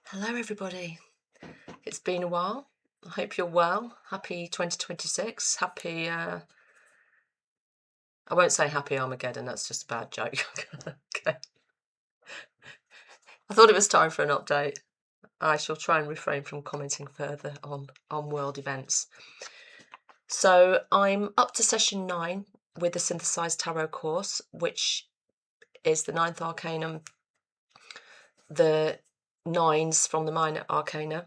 Hello everybody, it's been a while. I hope you're well. Happy 2026, happy, I won't say happy Armageddon, that's just a bad joke. Okay. I thought it was time for an update. I shall try and refrain from commenting further on world events. So I'm up to session 9 with the Synthesized Tarot course, which is the 9th Arcanum, the 9s from the Minor Arcana,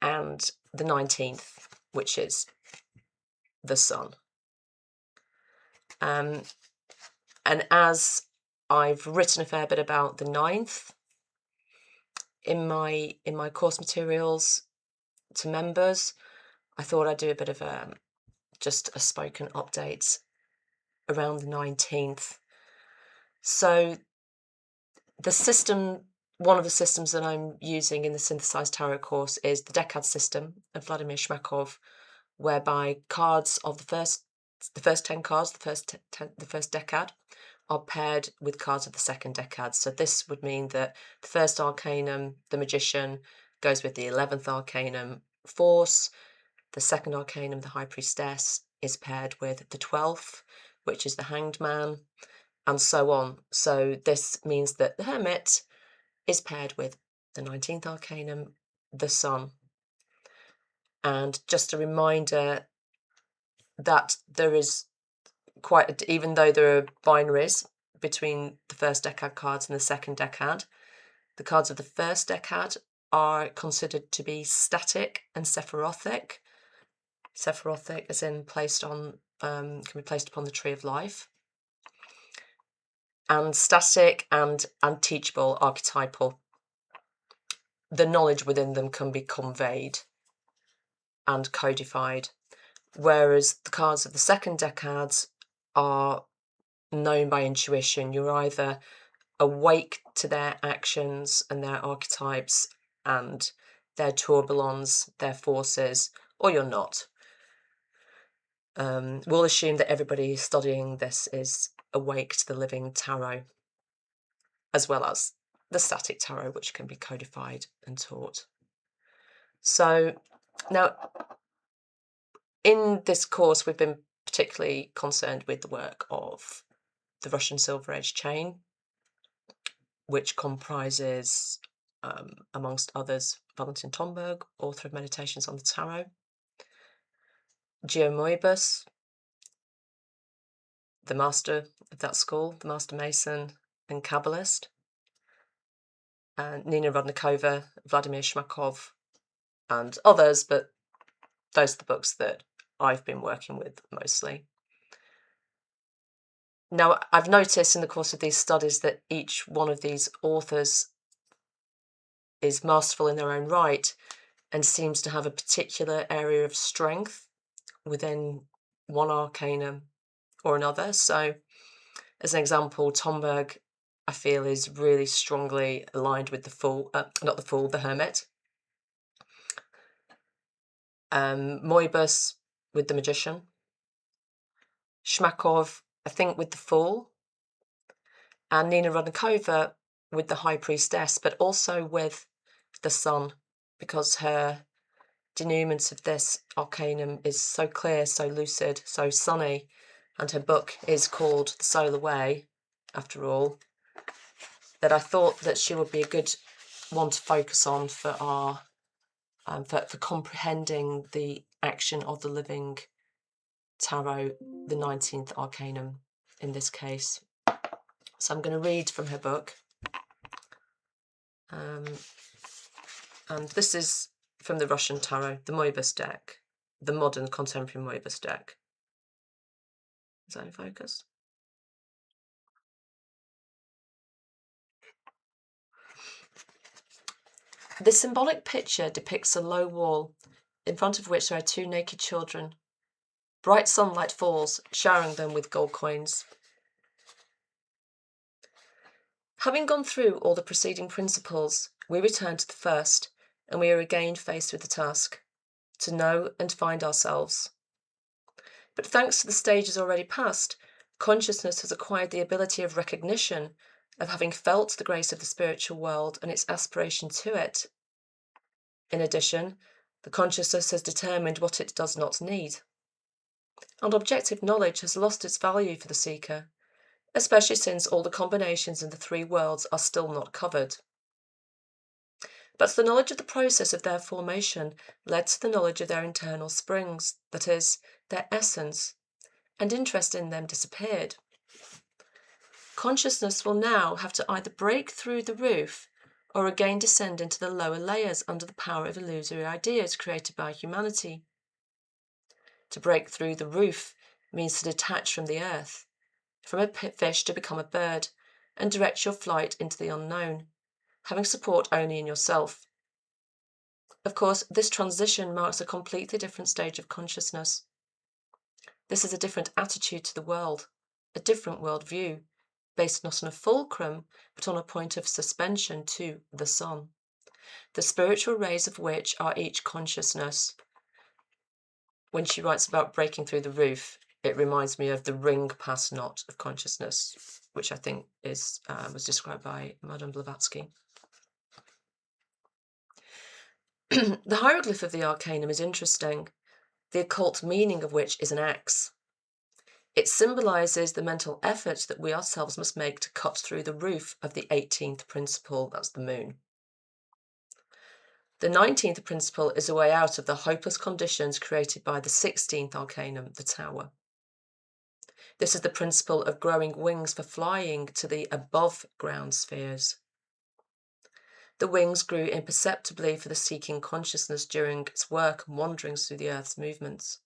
and the 19th, which is the Sun. And as I've written a fair bit about the 9th in my course materials to members, I thought I'd do a bit of just a spoken update around the 19th. So the system, one of the systems that I'm using in the Synthesized Tarot course is the decad system of Vladimir Shmakov, whereby cards of the first 10 cards, the first decad, are paired with cards of the second decad. So this would mean that the first Arcanum, the Magician, goes with the 11th Arcanum, Force. The second Arcanum, the High Priestess, is paired with the 12th, which is the Hanged Man, and so on. So this means that the Hermit is paired with the 19th Arcanum, the Sun. And just a reminder that there is even though there are binaries between the first decad cards and the second decad, the cards of the first decad are considered to be static and sephirothic. Sephirothic as in placed on, can be placed upon the tree of life. And static and unteachable, archetypal. The knowledge within them can be conveyed and codified, whereas the cards of the second decades are known by intuition. You're either awake to their actions and their archetypes and their tourbillons, their forces, or you're not. We'll assume that everybody studying this is awake to the living tarot, as well as the static tarot, which can be codified and taught. So now, in this course, we've been particularly concerned with the work of the Russian Silver Age chain, which comprises, amongst others, Valentin Tomberg, author of Meditations on the Tarot, Geo Moibus, the master of that school, the master mason and Kabbalist, Nina Roudnikova, Vladimir Shmakov, and others, but those are the books that I've been working with mostly. Now, I've noticed in the course of these studies that each one of these authors is masterful in their own right and seems to have a particular area of strength within one arcanum or another. So, as an example, Tomberg, I feel, is really strongly aligned with the Fool, the Hermit. Moibus with the Magician. Shmakov, I think, with the Fool. And Nina Roudnikova with the High Priestess, but also with the Sun, because her denouement of this arcanum is so clear, so lucid, so sunny, and her book is called The Solar Way, after all, that I thought that she would be a good one to focus on for our for comprehending the action of the living tarot, the 19th Arcanum in this case. So I'm going to read from her book. And this is from the Russian Tarot, the Moibus deck, the modern contemporary Moibus deck. Is that in focus? This symbolic picture depicts a low wall, in front of which there are two naked children. Bright sunlight falls, showering them with gold coins. Having gone through all the preceding principles, we return to the first, and we are again faced with the task to know and find ourselves. But thanks to the stages already passed, consciousness has acquired the ability of recognition of having felt the grace of the spiritual world and its aspiration to it. In addition, the consciousness has determined what it does not need. And objective knowledge has lost its value for the seeker, especially since all the combinations in the three worlds are still not covered. But the knowledge of the process of their formation led to the knowledge of their internal springs, that is, their essence, and interest in them disappeared. Consciousness will now have to either break through the roof or again descend into the lower layers under the power of illusory ideas created by humanity. To break through the roof means to detach from the earth, from a fish to become a bird, and direct your flight into the unknown, having support only in yourself. Of course, this transition marks a completely different stage of consciousness. This is a different attitude to the world, a different worldview, based not on a fulcrum, but on a point of suspension to the sun, the spiritual rays of which are each consciousness. When she writes about breaking through the roof, it reminds me of the ring past knot of consciousness, which I think was described by Madame Blavatsky. The hieroglyph of the Arcanum is interesting, the occult meaning of which is an axe. It symbolises the mental effort that we ourselves must make to cut through the roof of the 18th principle, that's the moon. The 19th principle is a way out of the hopeless conditions created by the 16th Arcanum, the Tower. This is the principle of growing wings for flying to the above-ground spheres. The wings grew imperceptibly for the seeking consciousness during its work and wanderings through the Earth's movements.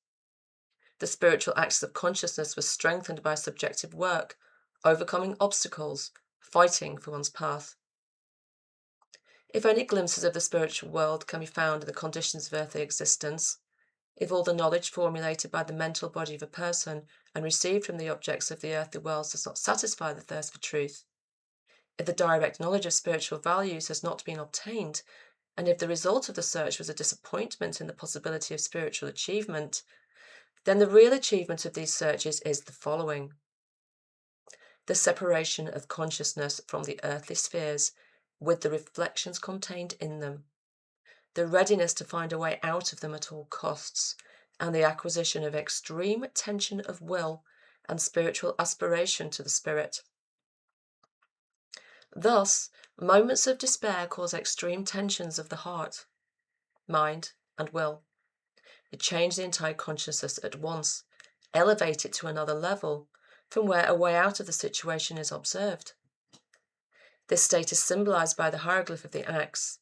The spiritual axis of consciousness was strengthened by subjective work, overcoming obstacles, fighting for one's path. If only glimpses of the spiritual world can be found in the conditions of earthly existence, if all the knowledge formulated by the mental body of a person and received from the objects of the earthly worlds does not satisfy the thirst for truth, if the direct knowledge of spiritual values has not been obtained, and if the result of the search was a disappointment in the possibility of spiritual achievement, then the real achievement of these searches is the following: the separation of consciousness from the earthly spheres with the reflections contained in them, the readiness to find a way out of them at all costs, and the acquisition of extreme tension of will and spiritual aspiration to the spirit. Thus, moments of despair cause extreme tensions of the heart, mind, and will. They change the entire consciousness at once, elevate it to another level, from where a way out of the situation is observed. This state is symbolized by the hieroglyph of the axe.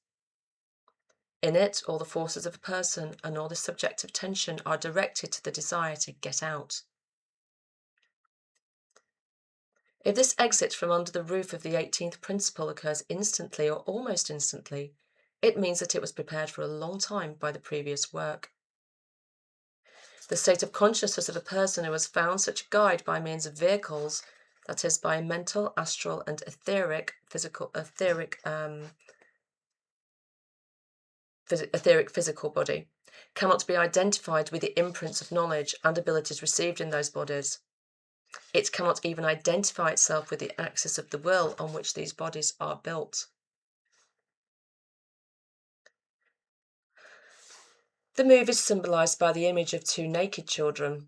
In it, all the forces of a person and all the subjective tension are directed to the desire to get out. If this exit from under the roof of the 18th principle occurs instantly or almost instantly, it means that it was prepared for a long time by the previous work. The state of consciousness of a person who has found such a guide by means of vehicles, that is, by mental, astral, and etheric physical body, cannot be identified with the imprints of knowledge and abilities received in those bodies. It cannot even identify itself with the axis of the will on which these bodies are built. The move is symbolized by the image of two naked children.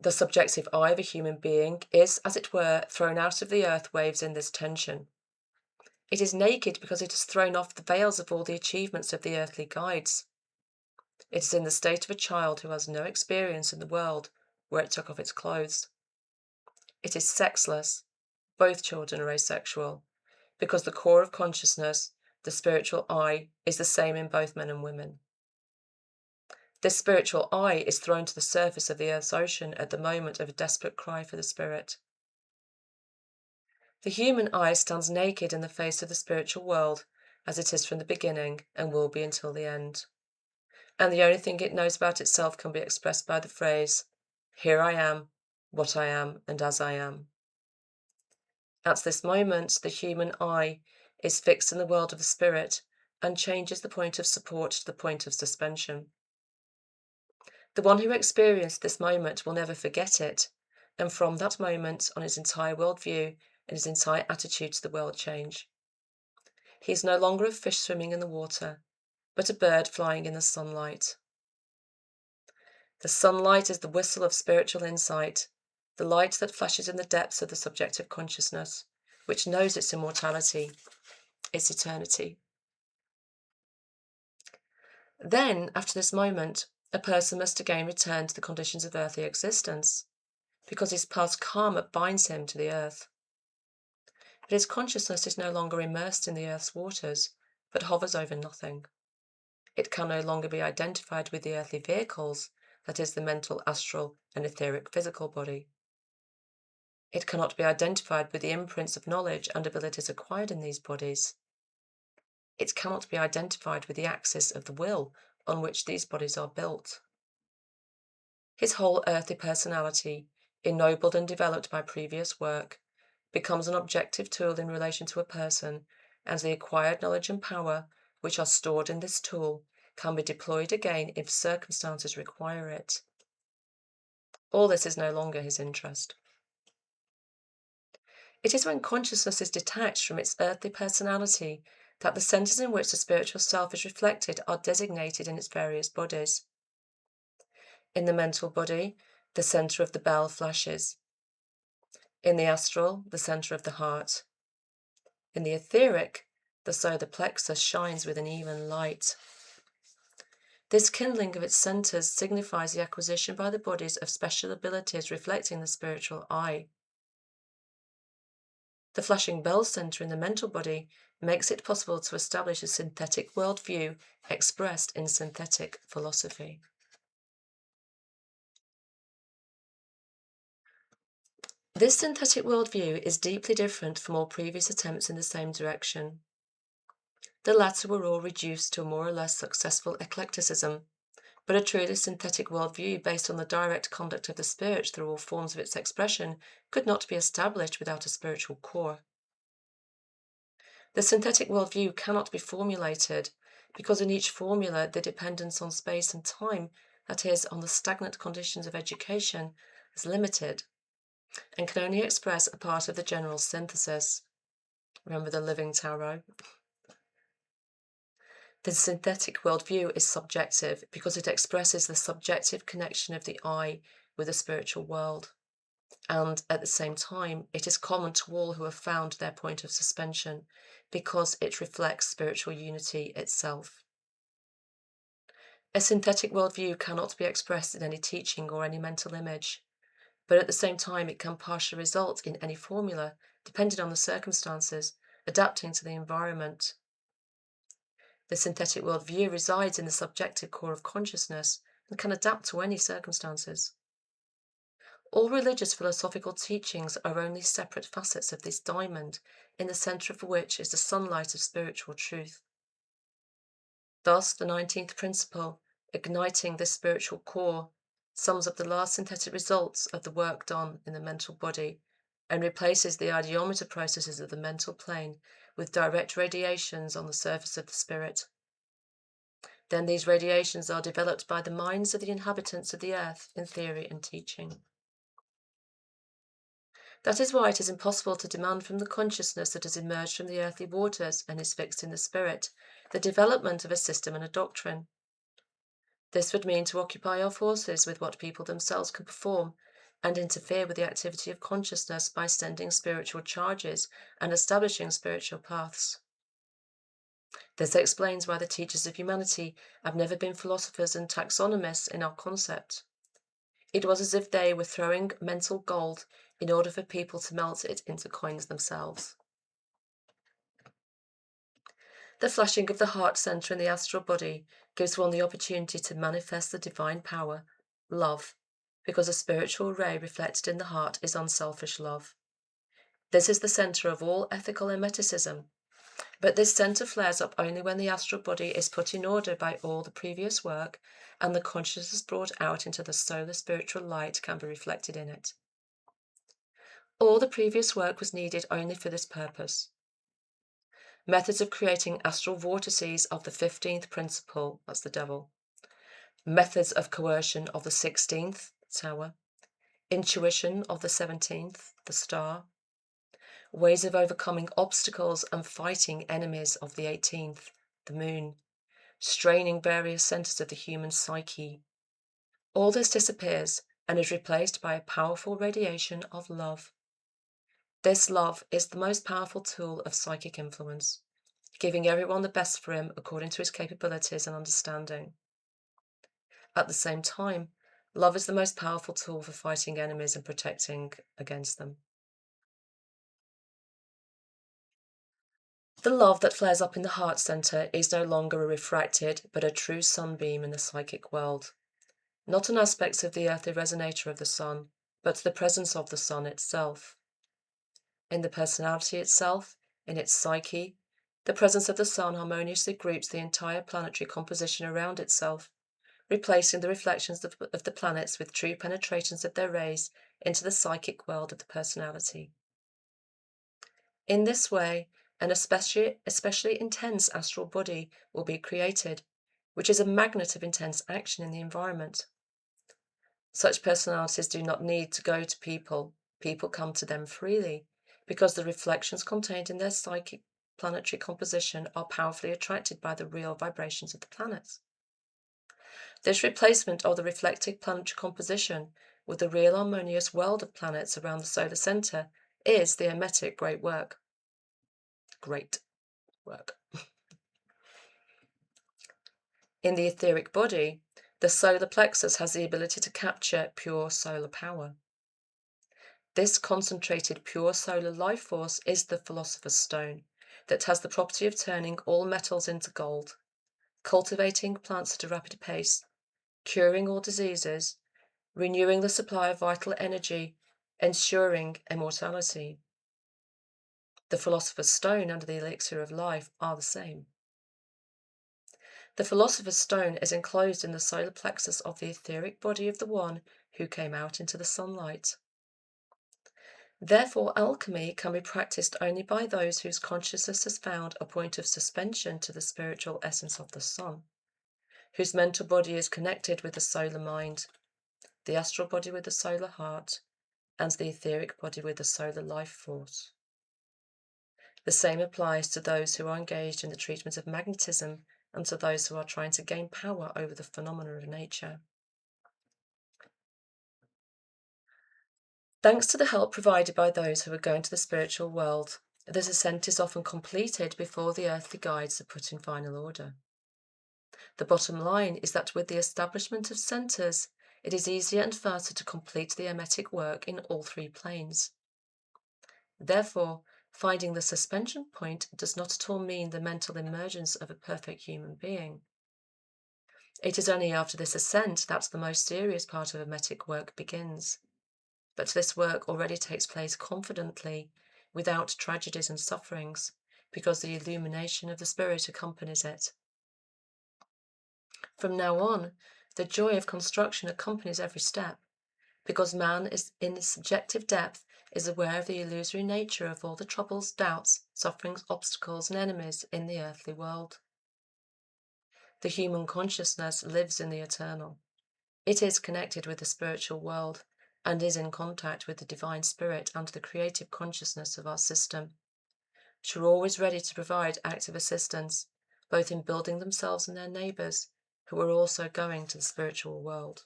The subjective eye of a human being is, as it were, thrown out of the earth waves in this tension. It is naked because it has thrown off the veils of all the achievements of the earthly guides. It is in the state of a child who has no experience in the world where it took off its clothes. It is sexless. Both children are asexual, because the core of consciousness, the spiritual I, is the same in both men and women. This spiritual I is thrown to the surface of the earth's ocean at the moment of a desperate cry for the spirit. The human I stands naked in the face of the spiritual world, as it is from the beginning and will be until the end. And the only thing it knows about itself can be expressed by the phrase, "Here I am, what I am, and as I am." At this moment, the human I is fixed in the world of the spirit and changes the point of support to the point of suspension. The one who experienced this moment will never forget it, and from that moment on his entire worldview and his entire attitude to the world change. He is no longer a fish swimming in the water, but a bird flying in the sunlight. The sunlight is the whistle of spiritual insight, the light that flashes in the depths of the subjective consciousness, which knows its immortality, its eternity. Then, after this moment, a person must again return to the conditions of earthly existence, because his past karma binds him to the earth. But his consciousness is no longer immersed in the earth's waters, but hovers over nothing. It can no longer be identified with the earthly vehicles, that is, the mental, astral, and etheric physical body. It cannot be identified with the imprints of knowledge and abilities acquired in these bodies. It cannot be identified with the axis of the will on which these bodies are built. His whole earthly personality, ennobled and developed by previous work, becomes an objective tool in relation to a person, and the acquired knowledge and power which are stored in this tool can be deployed again if circumstances require it. All this is no longer his interest. It is when consciousness is detached from its earthly personality that the centers in which the spiritual self is reflected are designated in its various bodies. In the mental body, the center of the bell flashes. In the astral, the center of the heart. In the etheric, the solar plexus shines with an even light. This kindling of its centers signifies the acquisition by the bodies of special abilities reflecting the spiritual eye. The flashing bell center in the mental body makes it possible to establish a synthetic worldview expressed in synthetic philosophy. This synthetic worldview is deeply different from all previous attempts in the same direction. The latter were all reduced to a more or less successful eclecticism, but a truly synthetic worldview based on the direct conduct of the spirit through all forms of its expression could not be established without a spiritual core. The synthetic worldview cannot be formulated because in each formula the dependence on space and time, that is, on the stagnant conditions of education, is limited and can only express a part of the general synthesis. Remember the living tarot? The synthetic worldview is subjective because it expresses the subjective connection of the I with the spiritual world. And at the same time, it is common to all who have found their point of suspension because it reflects spiritual unity itself. A synthetic worldview cannot be expressed in any teaching or any mental image, but at the same time it can partially result in any formula, depending on the circumstances, adapting to the environment. The synthetic worldview resides in the subjective core of consciousness and can adapt to any circumstances. All religious philosophical teachings are only separate facets of this diamond, in the center of which is the sunlight of spiritual truth. Thus, the 19th principle, igniting this spiritual core, sums up the last synthetic results of the work done in the mental body and replaces the ideometer processes of the mental plane with direct radiations on the surface of the spirit. Then these radiations are developed by the minds of the inhabitants of the earth in theory and teaching. That is why it is impossible to demand from the consciousness that has emerged from the earthly waters and is fixed in the spirit the development of a system and a doctrine. This would mean to occupy our forces with what people themselves can perform and interfere with the activity of consciousness by sending spiritual charges and establishing spiritual paths. This explains why the teachers of humanity have never been philosophers and taxonomists in our concept. It was as if they were throwing mental gold in order for people to melt it into coins themselves. The flashing of the heart center in the astral body gives one the opportunity to manifest the divine power, love, because a spiritual ray reflected in the heart is unselfish love. This is the center of all ethical emeticism, but this center flares up only when the astral body is put in order by all the previous work and the consciousness brought out into the solar spiritual light can be reflected in it. All the previous work was needed only for this purpose. Methods of creating astral vortices of the 15th principle, that's the devil. Methods of coercion of the 16th, tower. Intuition of the 17th, the star. ways of overcoming obstacles and fighting enemies of the 18th, the moon, straining various centers of the human psyche. All this disappears and is replaced by a powerful radiation of love. This love is the most powerful tool of psychic influence, giving everyone the best for him according to his capabilities and understanding. At the same time, love is the most powerful tool for fighting enemies and protecting against them. The love that flares up in the heart center is no longer a refracted, but a true sunbeam in the psychic world. Not an aspect of the earthly resonator of the sun, but the presence of the sun itself. In the personality itself, in its psyche, the presence of the sun harmoniously groups the entire planetary composition around itself, replacing the reflections of the planets with true penetrations of their rays into the psychic world of the personality. In this way, an especially intense astral body will be created, which is a magnet of intense action in the environment. Such personalities do not need to go to people. People come to them freely, because the reflections contained in their psychic planetary composition are powerfully attracted by the real vibrations of the planets. This replacement of the reflected planetary composition with the real harmonious world of planets around the solar center is the hermetic great work. In the etheric body, the solar plexus has the ability to capture pure solar power. This concentrated pure solar life force is the Philosopher's Stone that has the property of turning all metals into gold, cultivating plants at a rapid pace, curing all diseases, renewing the supply of vital energy, ensuring immortality. The Philosopher's Stone and the Elixir of Life are the same. The Philosopher's Stone is enclosed in the solar plexus of the etheric body of the one who came out into the sunlight. Therefore, alchemy can be practiced only by those whose consciousness has found a point of suspension to the spiritual essence of the sun, whose mental body is connected with the solar mind, the astral body with the solar heart, and the etheric body with the solar life force. The same applies to those who are engaged in the treatment of magnetism and to those who are trying to gain power over the phenomena of nature. Thanks to the help provided by those who are going to the spiritual world, this ascent is often completed before the earthly guides are put in final order. The bottom line is that with the establishment of centers, it is easier and faster to complete the hermetic work in all three planes. Therefore, finding the suspension point does not at all mean the mental emergence of a perfect human being. It is only after this ascent that the most serious part of hermetic work begins. But this work already takes place confidently, without tragedies and sufferings, because the illumination of the Spirit accompanies it. From now on, the joy of construction accompanies every step, because man is in his subjective depth is aware of the illusory nature of all the troubles, doubts, sufferings, obstacles, and enemies in the earthly world. The human consciousness lives in the eternal. It is connected with the spiritual world and is in contact with the divine spirit and the creative consciousness of our system, which are always ready to provide active assistance, both in building themselves and their neighbours, who are also going to the spiritual world.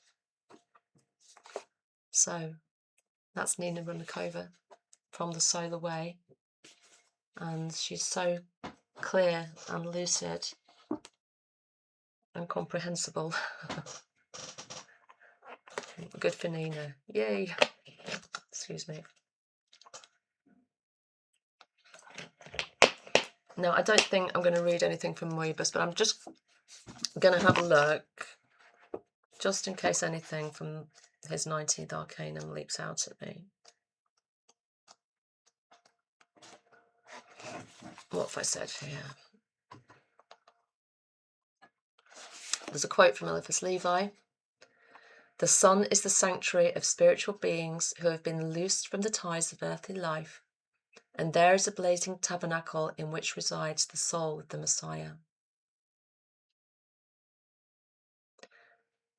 So, that's Nina Roudnikova from the Solar Way, and she's so clear and lucid and comprehensible. Good for Nina. Yay. Excuse me. Now, I don't think I'm going to read anything from Moebius, but I'm just going to have a look, just in case anything from his 19th Arcanum leaps out at me. What have I said here? There's a quote from Eliphas Levi. The sun is the sanctuary of spiritual beings who have been loosed from the ties of earthly life, and there is a blazing tabernacle in which resides the soul of the Messiah.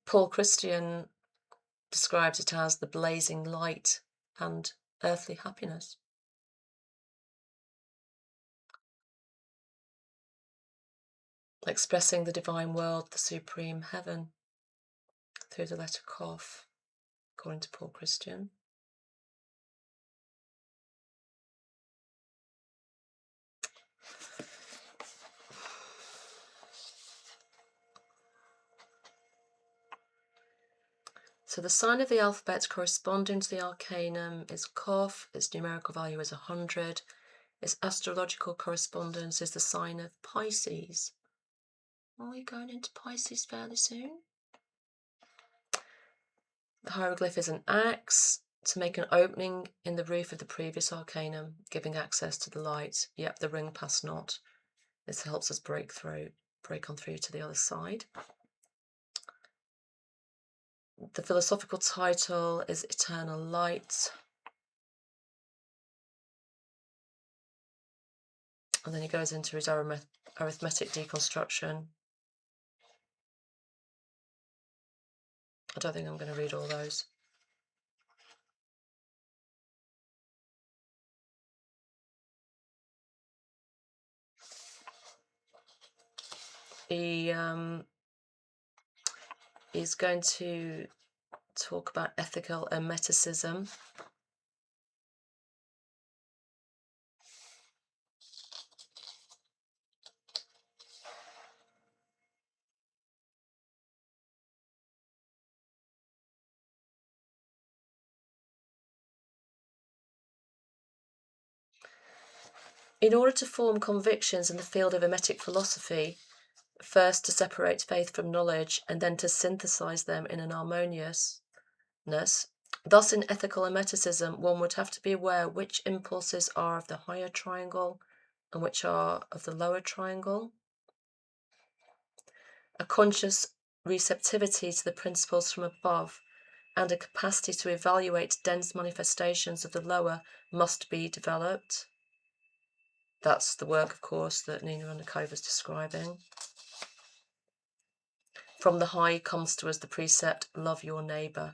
Paul Christian describes it as the blazing light and earthly happiness. expressing the divine world, the supreme heaven, through the letter Kof, according to Paul Christian. So the sign of the alphabet corresponding to the Arcanum is Kof. Its numerical value is 100. Its astrological correspondence is the sign of Pisces. Are we going into Pisces fairly soon? The hieroglyph is an axe to make an opening in the roof of the previous arcanum, giving access to the light. Yep, the ring pass not. This helps us break on through to the other side. The philosophical title is Eternal Light. And then he goes into his arithmetic deconstruction. I don't think I'm going to read all those. He is going to talk about ethical emeticism. In order to form convictions in the field of emetic philosophy, first to separate faith from knowledge, and then to synthesize them in an harmoniousness. Thus, in ethical emeticism, one would have to be aware which impulses are of the higher triangle and which are of the lower triangle. A conscious receptivity to the principles from above and a capacity to evaluate dense manifestations of the lower must be developed. That's the work, of course, that Nina Roudnikova is describing. From the high comes to us the precept, love your neighbour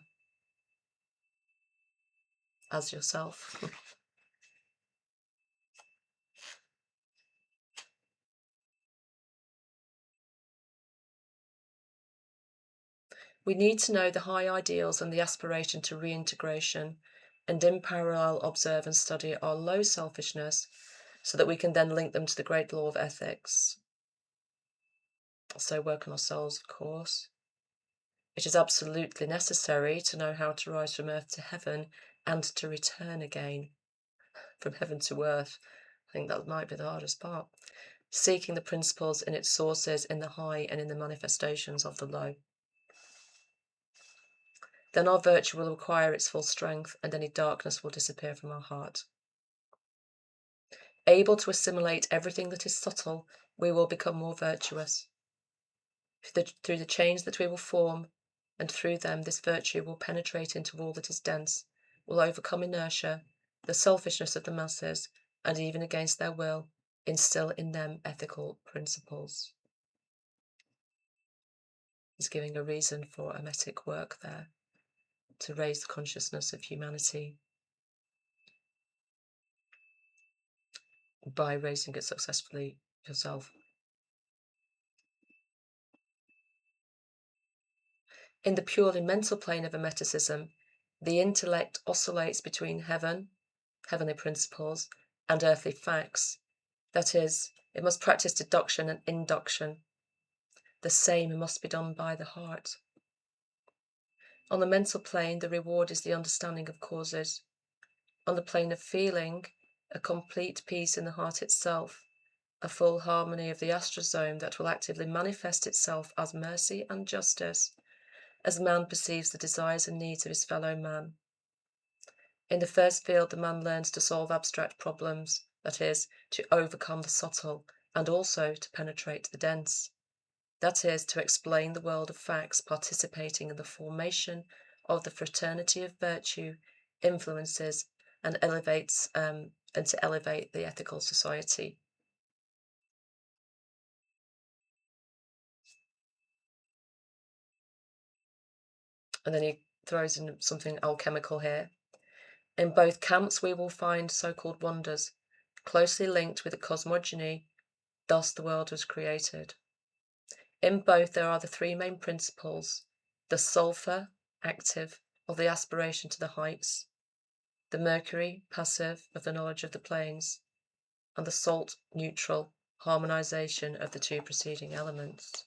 as yourself. We need to know the high ideals and the aspiration to reintegration, and in parallel observe and study our low selfishness so that we can then link them to the great law of ethics. So work on ourselves, of course. It is absolutely necessary to know how to rise from earth to heaven and to return again from heaven to earth. I think that might be the hardest part. Seeking the principles in its sources in the high and in the manifestations of the low. Then our virtue will acquire its full strength and any darkness will disappear from our heart. Able to assimilate everything that is subtle, we will become more virtuous. Through the chains that we will form, and through them this virtue will penetrate into all that is dense, will overcome inertia, the selfishness of the masses, and even against their will, instill in them ethical principles. He's giving a reason for emetic work there, to raise the consciousness of humanity by raising it successfully yourself. In the purely mental plane of emeticism, the intellect oscillates between heavenly principles, and earthly facts. That is, it must practice deduction and induction. The same must be done by the heart. On the mental plane, the reward is the understanding of causes. On the plane of feeling, a complete peace in the heart itself, a full harmony of the astrosome that will actively manifest itself as mercy and justice, as man perceives the desires and needs of his fellow man. In the first field, the man learns to solve abstract problems, that is, to overcome the subtle, and also to penetrate the dense. That is, to explain the world of facts, participating in the formation of the fraternity of virtue, influences, and elevates and to elevate the ethical society. And then he throws in something alchemical here. In both camps, we will find so-called wonders, closely linked with the cosmogony. Thus, the world was created. In both, there are the three main principles: the sulfur, active, of the aspiration to the heights, the mercury, passive, of the knowledge of the planes, and the salt, neutral, harmonization of the two preceding elements.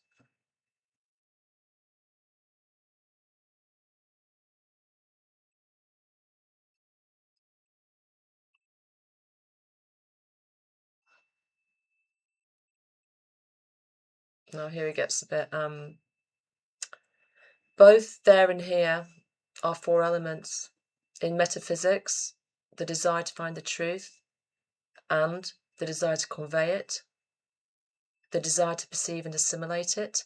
Now here it gets a bit, both there and here are four elements. In metaphysics, the desire to find the truth and the desire to convey it, the desire to perceive and assimilate it,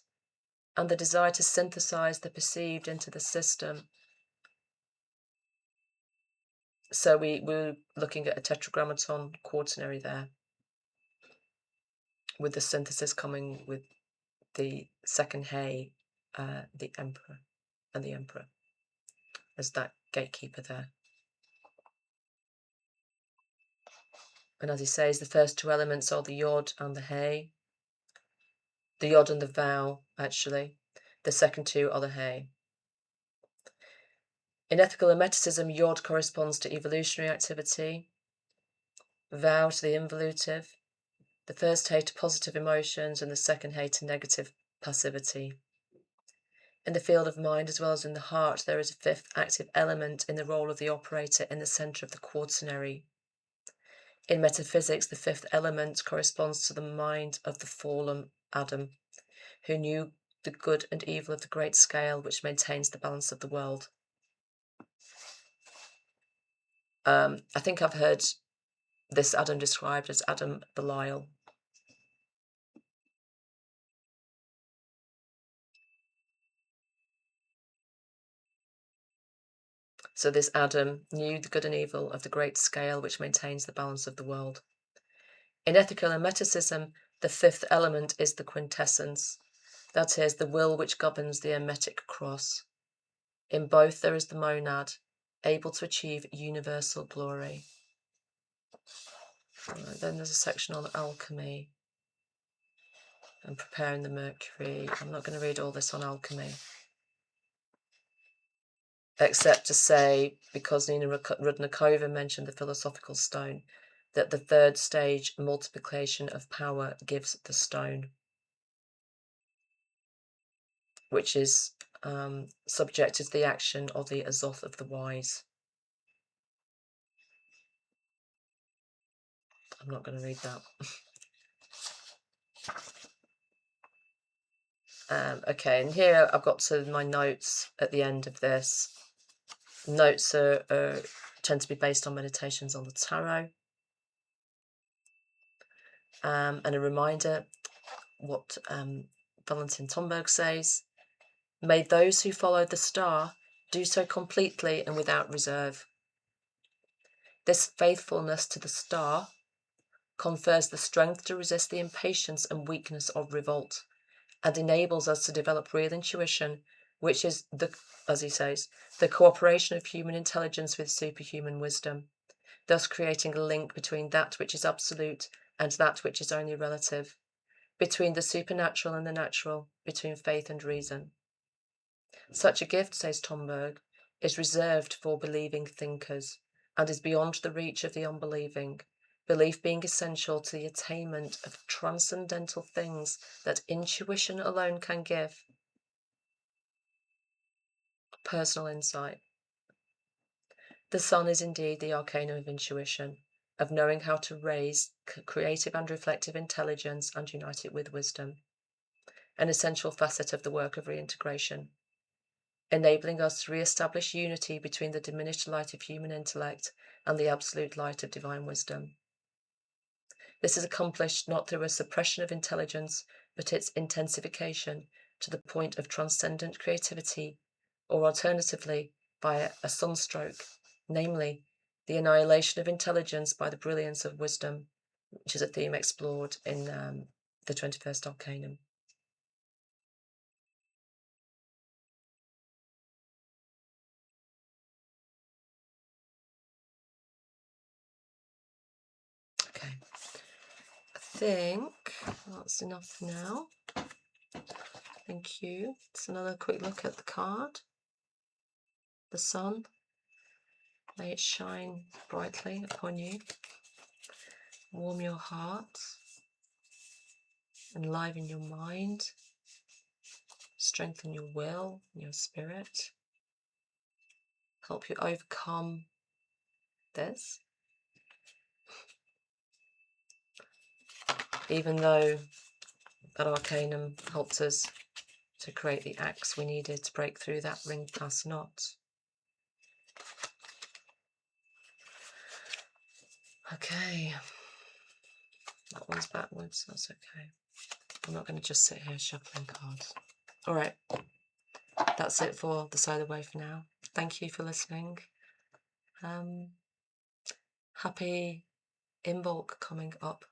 and the desire to synthesize the perceived into the system. So we're looking at a tetragrammaton quaternary there, with the synthesis coming with the second hay, the emperor, and the emperor as that gatekeeper there. And as he says, the first two elements are the yod and the hay. The yod and the vow, actually. The second two are the hay. In ethical hermeticism, yod corresponds to evolutionary activity, vow to the involutive, the first hay to positive emotions, and the second hay to negative passivity. In the field of mind, as well as in the heart, there is a fifth active element in the role of the operator in the centre of the quaternary. In metaphysics, the fifth element corresponds to the mind of the fallen Adam, who knew the good and evil of the great scale which maintains the balance of the world. I think I've heard this Adam described as Adam Belial. So this Adam knew the good and evil of the great scale which maintains the balance of the world. In ethical hermeticism, the fifth element is the quintessence, that is, the will which governs the hermetic cross. In both there is the monad, able to achieve universal glory. Then there's a section on alchemy and preparing the mercury. I'm not going to read all this on alchemy, except to say, because Nina Roudnikova mentioned the philosophical stone, that the third stage, multiplication of power, gives the stone, which is subjected to the action of the Azoth of the wise. I'm not going to read that. Okay, and here I've got to my notes at the end of this. Notes tend to be based on meditations on the tarot. And a reminder what Valentin Tomberg says: may those who follow the star do so completely and without reserve. This faithfulness to the star confers the strength to resist the impatience and weakness of revolt, and enables us to develop real intuition, which is, as he says, the cooperation of human intelligence with superhuman wisdom, thus creating a link between that which is absolute and that which is only relative, between the supernatural and the natural, between faith and reason. Such a gift, says Tomberg, is reserved for believing thinkers, and is beyond the reach of the unbelieving, belief being essential to the attainment of transcendental things that intuition alone can give. Personal insight. The sun is indeed the arcanum of intuition, of knowing how to raise creative and reflective intelligence and unite it with wisdom, an essential facet of the work of reintegration, enabling us to re-establish unity between the diminished light of human intellect and the absolute light of divine wisdom. This is accomplished not through a suppression of intelligence, but its intensification to the point of transcendent creativity, or alternatively, by a sunstroke, namely, the annihilation of intelligence by the brilliance of wisdom, which is a theme explored in the 21st Arcanum. Okay, I think that's enough now. Thank you. Just another quick look at the card. The sun. May it shine brightly upon you. Warm your heart. Enliven your mind. Strengthen your will, your spirit. Help you overcome this. Even though that Arcanum helped us to create the axe we needed to break through that ring plus knot. Okay, that one's backwards, that's okay. I'm not going to just sit here shuffling cards. All right, that's it for the solar wave for now. Thank you for listening. Happy Imbolc coming up